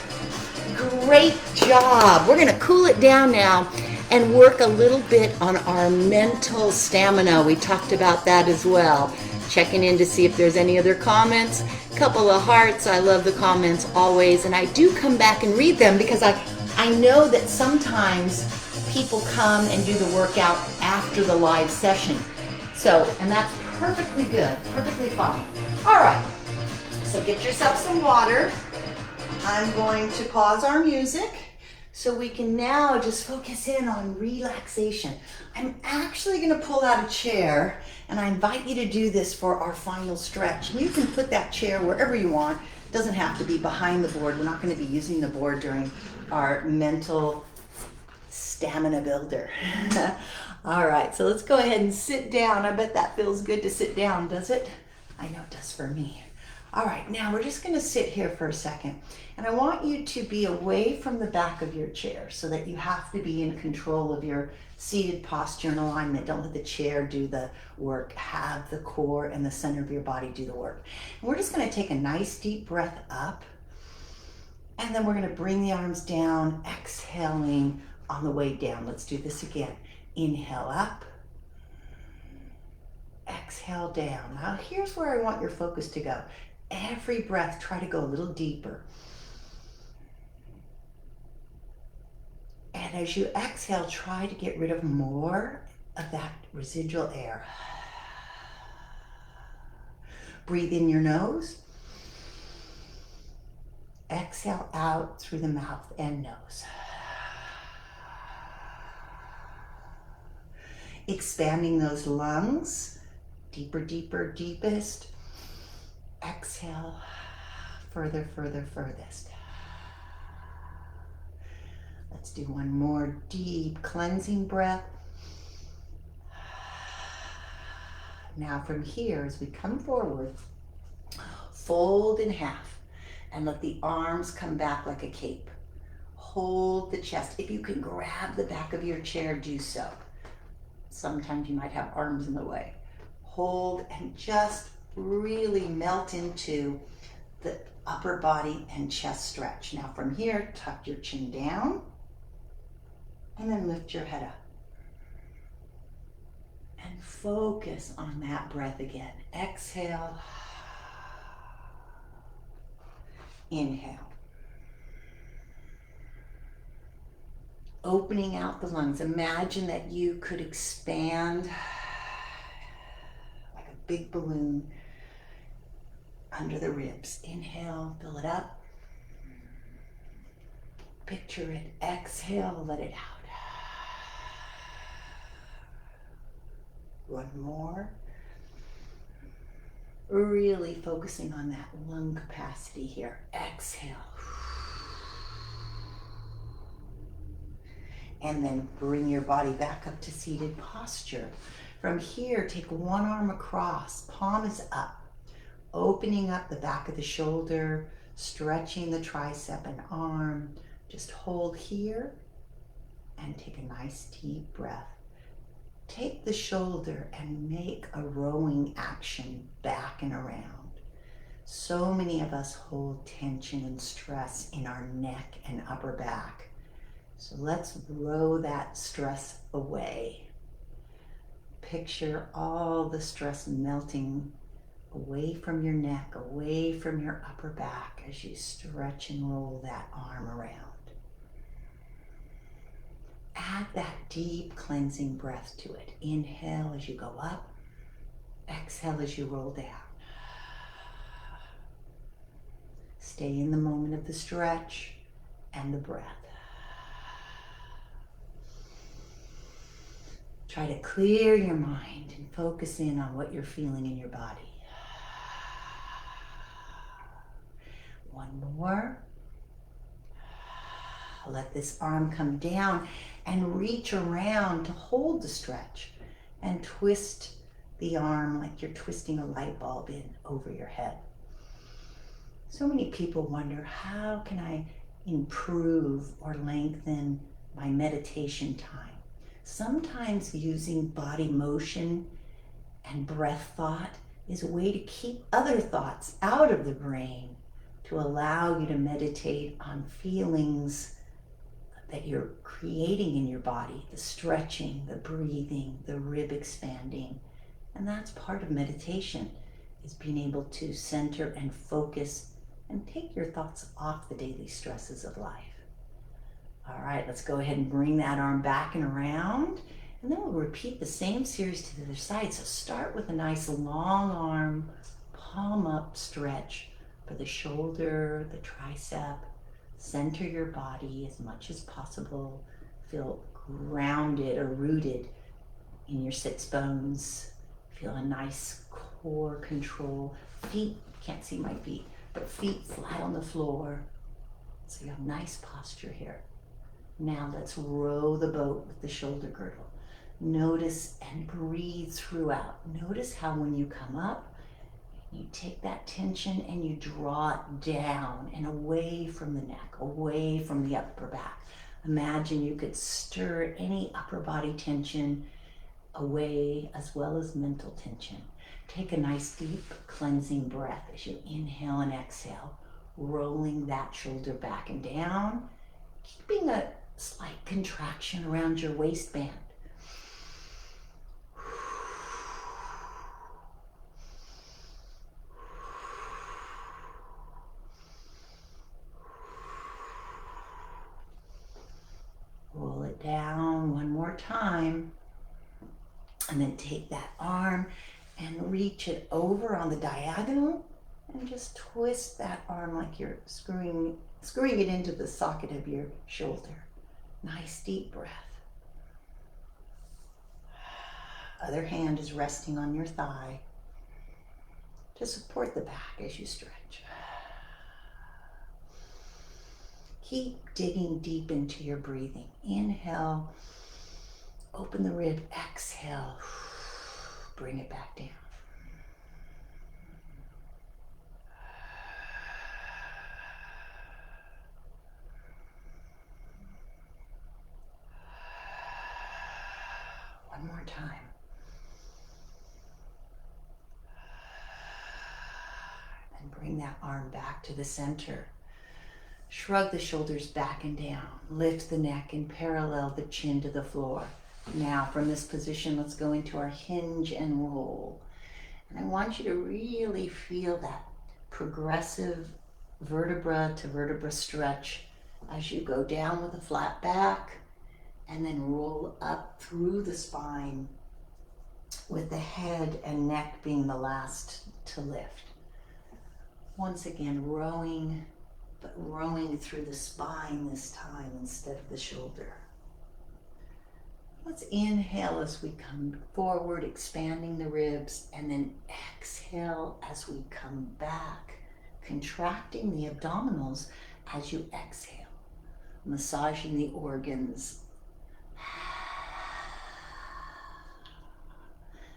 Great job. We're going to cool it down now and work a little bit on our mental stamina. We talked about that as well. Checking in to see if there's any other comments. Couple of hearts. I love the comments always. And I do come back and read them because I know that sometimes people come and do the workout after the live session. So, and that's perfectly good. Perfectly fine. All right. So get yourself some water. I'm going to pause our music so we can now just focus in on relaxation. I'm actually going to pull out a chair, and I invite you to do this for our final stretch. You can put that chair wherever you want. It doesn't have to be behind the board. We're not going to be using the board during our mental stamina builder. All right, so let's go ahead and sit down. I bet that feels good to sit down, does it? I know it does for me. All right, now we're just going to sit here for a second. And I want you to be away from the back of your chair so that you have to be in control of your seated posture and alignment. Don't let the chair do the work. Have the core and the center of your body do the work. And we're just going to take a nice deep breath up. And then we're going to bring the arms down, exhaling on the way down. Let's do this again. Inhale up. Exhale down. Now here's where I want your focus to go. Every breath, try to go a little deeper. And as you exhale, try to get rid of more of that residual air. Breathe in your nose. Exhale out through the mouth and nose. Expanding those lungs. Deeper, deeper, deepest. Exhale, further, further, furthest. Let's do one more deep cleansing breath. Now from here, as we come forward, fold in half and let the arms come back like a cape. Hold the chest. If you can grab the back of your chair, do so. Sometimes you might have arms in the way. Hold and just really melt into the upper body and chest stretch. Now from here, tuck your chin down and then lift your head up. And focus on that breath again. Exhale. Inhale. Opening out the lungs. Imagine that you could expand like a big balloon under the ribs. Inhale, fill it up. Picture it. Exhale, let it out. One more. Really focusing on that lung capacity here. Exhale. And then bring your body back up to seated posture. From here, take one arm across, palm is up. Opening up the back of the shoulder, stretching the tricep and arm. Just hold here and take a nice deep breath. Take the shoulder and make a rowing action back and around. So many of us hold tension and stress in our neck and upper back. So let's row that stress away. Picture all the stress melting away from your neck, away from your upper back as you stretch and roll that arm around. Add that deep cleansing breath to it. Inhale as you go up. Exhale as you roll down. Stay in the moment of the stretch and the breath. Try to clear your mind and focus in on what you're feeling in your body. One more. Let this arm come down and reach around to hold the stretch and twist the arm like you're twisting a light bulb in over your head. So many people wonder, how can I improve or lengthen my meditation time? Sometimes using body motion and breath thought is a way to keep other thoughts out of the brain, to allow you to meditate on feelings that you're creating in your body, the stretching, the breathing, the rib expanding. And that's part of meditation, is being able to center and focus and take your thoughts off the daily stresses of life. All right, let's go ahead and bring that arm back and around, and then we'll repeat the same series to the other side. So start with a nice long arm, palm up stretch for the shoulder, the tricep. Center your body as much as possible. Feel grounded or rooted in your sits bones. Feel a nice core control. Feet, can't see my feet, but feet flat on the floor. So you have nice posture here. Now let's row the boat with the shoulder girdle. Notice and breathe throughout. Notice how when you come up, you take that tension and you draw it down and away from the neck, away from the upper back. Imagine you could stir any upper body tension away, as well as mental tension. Take a nice deep cleansing breath as you inhale and exhale, rolling that shoulder back and down, keeping a slight contraction around your waistband. Roll it down one more time, and then take that arm and reach it over on the diagonal and just twist that arm like you're screwing it into the socket of your shoulder. Nice deep breath. Other hand is resting on your thigh to support the back as you stretch. Keep digging deep into your breathing. Inhale, open the rib, exhale, bring it back down. One more time. And bring that arm back to the center. Shrug the shoulders back and down. Lift the neck and parallel the chin to the floor. Now from this position, let's go into our hinge and roll. And I want you to really feel that progressive vertebra to vertebra stretch as you go down with a flat back and then roll up through the spine with the head and neck being the last to lift. Once again, rowing, but rowing through the spine this time instead of the shoulder. Let's inhale as we come forward, expanding the ribs, and then exhale as we come back, contracting the abdominals as you exhale, massaging the organs.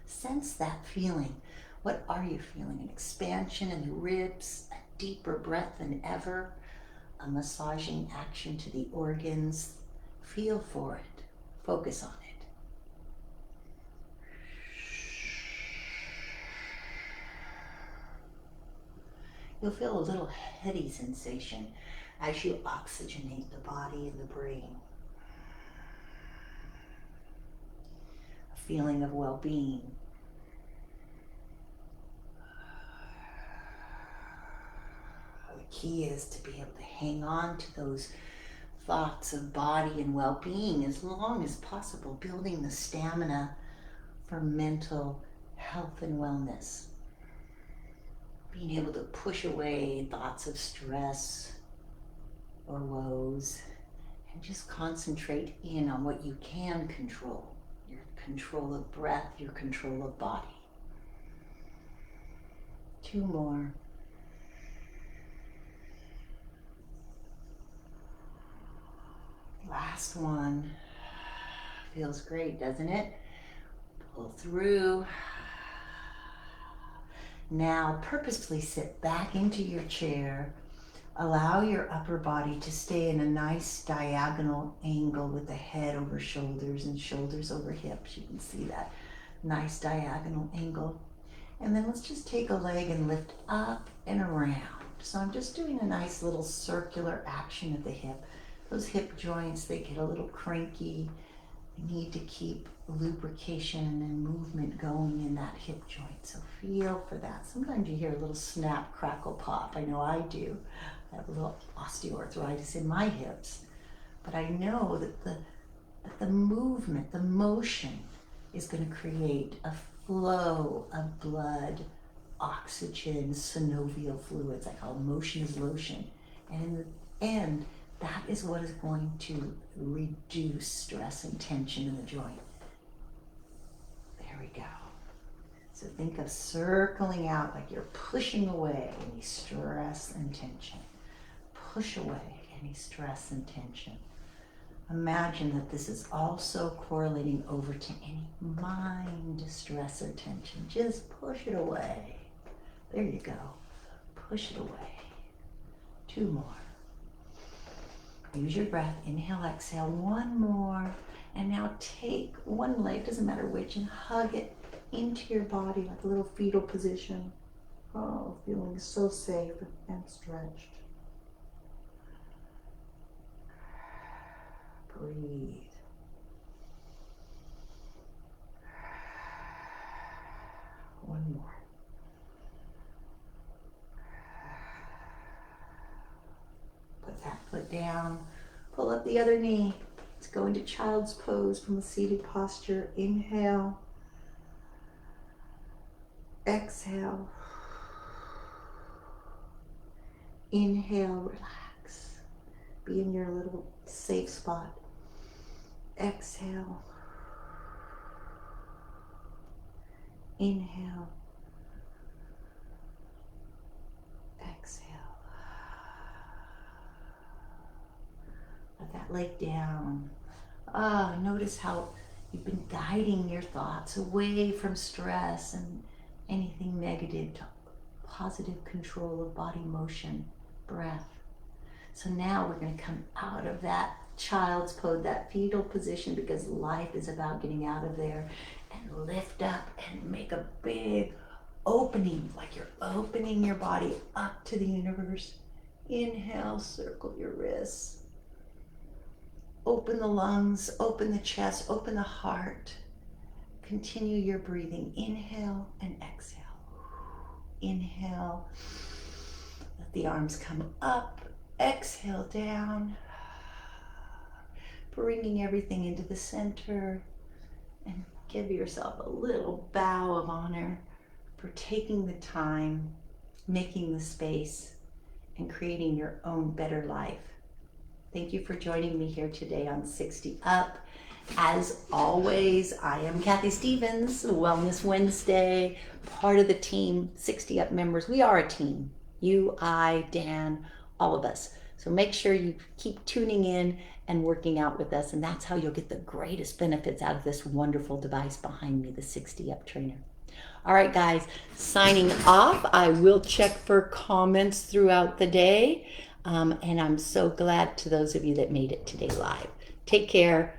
Sense that feeling. What are you feeling? An expansion in the ribs, a deeper breath than ever, a massaging action to the organs. Feel for it. Focus on it. You'll feel a little heady sensation as you oxygenate the body and the brain. A feeling of well-being. The key is to be able to hang on to those thoughts of body and well-being as long as possible, building the stamina for mental health and wellness. Being able to push away thoughts of stress or woes and just concentrate in on what you can control. Your control of breath, your control of body. 2 more. Last one. Feels great, doesn't it? Pull through. Now purposefully sit back into your chair. Allow your upper body to stay in a nice diagonal angle with the head over shoulders and shoulders over hips. You can see that nice diagonal angle. And then let's just take a leg and lift up and around. So I'm just doing a nice little circular action at the hip. Those hip joints, they get a little cranky. You need to keep lubrication and movement going in that hip joint. So feel for that. Sometimes you hear a little snap, crackle, pop. I know I do. I have a little osteoarthritis in my hips. But I know that the movement, the motion is going to create a flow of blood, oxygen, synovial fluids. I call motion is lotion. And in the end, that is what is going to reduce stress and tension in the joint. There we go. So think of circling out like you're pushing away any stress and tension. Push away any stress and tension. Imagine that this is also correlating over to any mind stress or tension. Just push it away. There you go. Push it away. 2 more. Use your breath. Inhale, exhale. 1 more. And now take one leg, doesn't matter which, and hug it into your body like a little fetal position. Oh, feeling so safe and stretched. Breathe. One more. Put that foot down. Pull up the other knee. Let's go into child's pose from a seated posture. Inhale. Exhale. Inhale, relax. Be in your little safe spot. Exhale. Inhale. Exhale. Let that leg down. Notice how you've been guiding your thoughts away from stress and anything negative to positive control of body motion, breath. So now we're going to come out of that child's pose, that fetal position, because life is about getting out of there, and lift up and make a big opening, like you're opening your body up to the universe. Inhale, circle your wrists. Open the lungs, open the chest, open the heart. Continue your breathing. Inhale and exhale. Inhale. Let the arms come up. Exhale down. Bringing everything into the center. And give yourself a little bow of honor for taking the time, making the space, and creating your own better life. Thank you for joining me here today on 60 Up. As always, I am Kathy Stevens, Wellness Wednesday, part of the team, 60 Up members. We are a team. You, I, Dan, all of us. So make sure you keep tuning in and working out with us, and that's how you'll get the greatest benefits out of this wonderful device behind me, the 60 Up trainer. All right, guys, signing off. I will check for comments throughout the day. And I'm so glad to those of you that made it today live. Take care.